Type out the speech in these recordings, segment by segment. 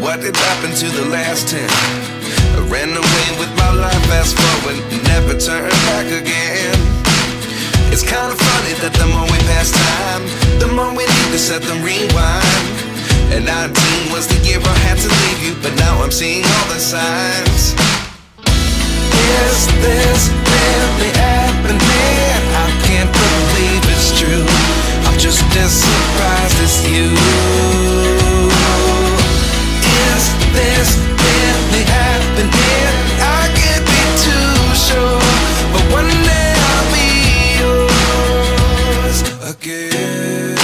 What did happen to the last 10? I ran away with my life, fast forward, never turn back again. It's kinda funny that the more we pass time, the more we need to set them rewind. And 19 was the year I had to leave you, but now I'm seeing all the signs. Is this really happening? I can't believe it's true. I'm just as surprised as you. Is this really happening? I can't be too sure, but one day I'll be yours again.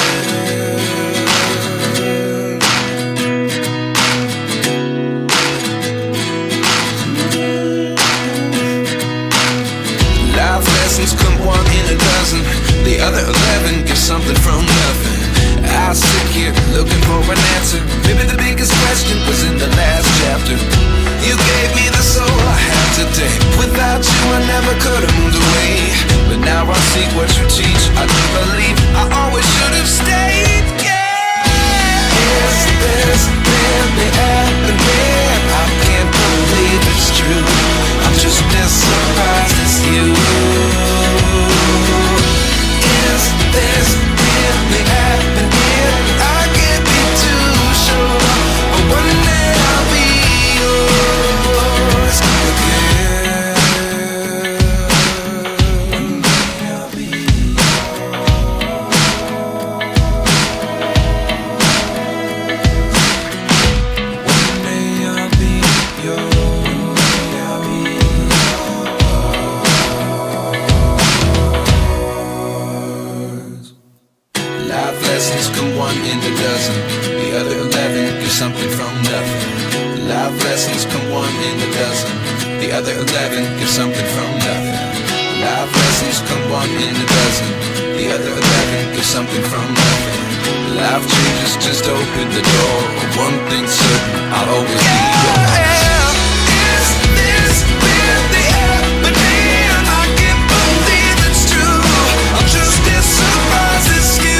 Life lessons come one in a dozen. The other 11 give something from nothing. I sit here looking for an answer. Maybe the biggest question was in the last chapter. You gave me the soul I have today. Without you I never could have moved away. But now I see what you teach. I do believe I always should have stayed. Yeah. Is this really happening? I can't believe it's true. I'm just as surprised as you. Is this really happening? I can't be too sure, but one day I'll be yours again. One day I'll be One day I'll be yours. Life lessons come one in a dozen. The other 11 give something from nothing. Life lessons come one in a dozen. The other 11 give something from nothing. Life lessons come one in a dozen. The other 11 give something from nothing. Life changes just open the door. One thing's certain, I'll always be yours. Is this really happening? I can't believe it's true. I'm just as surprised as you.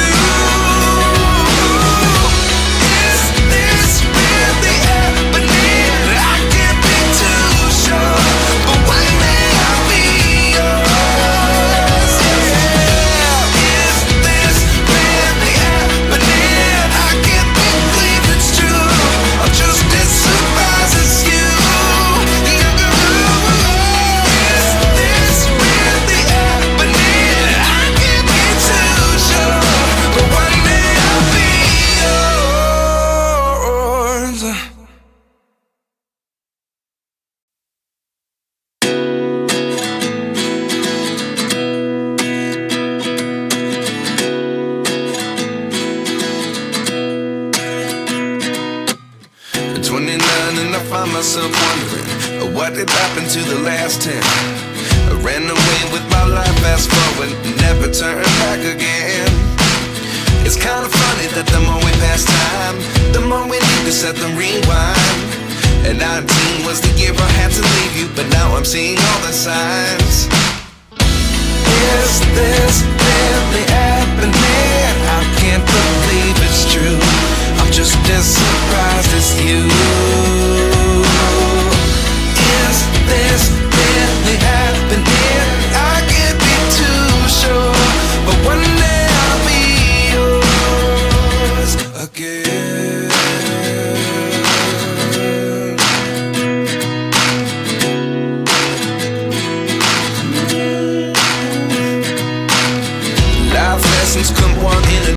And I find myself wondering, what did happen to the last 10? I ran away with my life, fast forward, never turn back again. It's kinda funny that the more we pass time, the more we need to set them rewind. And 19 was the year I had to leave you, but now I'm seeing all the signs. Is this really happening? I can't believe it's true. I'm just as surprised as you.